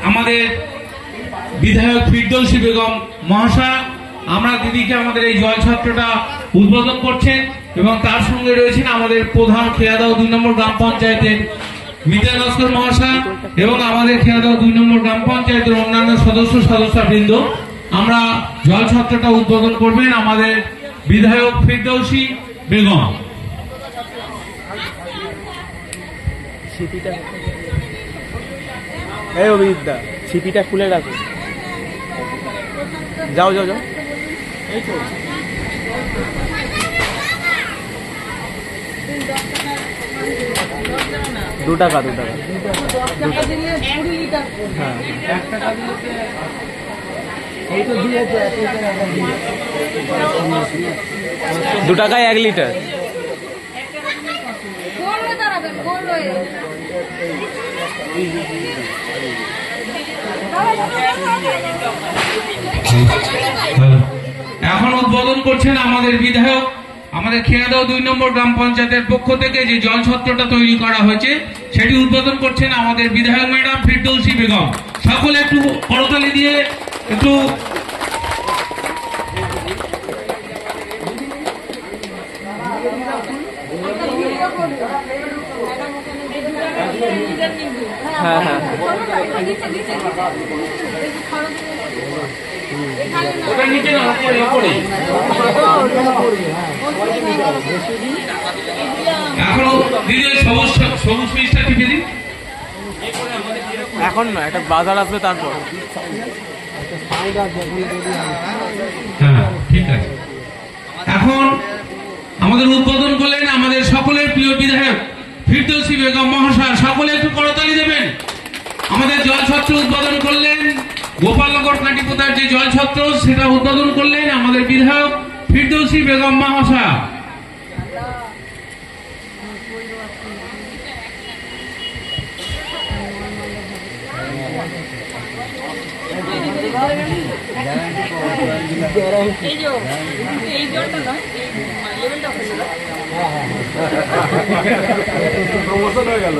আমাদের বিধায়ক ফিরদৌসী বেগম মহাশয় আমরা দিদিকে আমাদের এই জল ছত্রটা উদ্বোধন করছেন এবং তার সঙ্গে রয়েছেন আমাদের প্রধান খেয়াদাও 2 নম্বর গ্রাম পঞ্চায়েতের মিতাল লস্কর মহাশয় এবং আমাদের খেয়াদাও 2 নম্বর গ্রাম পঞ্চায়েতের অন্যান্য সদস্যবৃন্দ। আমরা জল ছত্রটা উদ্বোধন করবেন আমাদের বিধায়ক ফিরদৌসী বেগম। এই অভিজিৎদা ছিপিটা খুলে রাখো। যাও যাও যাও। এই তো 2 টাকা 2 টাকা 2 টাকায় 1 লিটার। এখন উদ্বোধন করছেন আমাদের বিধায়ক আমাদের খেয়াদাও 2 নম্বর গ্রাম পঞ্চায়েতের পক্ষ থেকে যে জল ছত্রটা তৈরি করা হয়েছে সেটি উদ্বোধন করছেন আমাদের বিধায়ক ম্যাডাম ফিরদৌসী বেগম। সকলে একটু করতালি দিয়ে একটু হ্যাঁ হ্যাঁ এখন না একটা বাজার আসবে তারপর। হ্যাঁ ঠিক আছে। এখন আমাদের উদ্বোধন করলেন আমাদের সকলের প্রিয় বিধায়ক ফিরদৌসী বেগম মহাশয়। সকলে একটু করতালি দেবেন। আমাদের জল ছত্র উদ্বোধন করলেন গোপালনগর কাটিপোতার যে জল ছত্র সেটা উদ্বোধন করলেন আমাদের বিধায়ক ফিরদৌসী বেগম মহাশয়। প্রমোশন হয়ে গেল।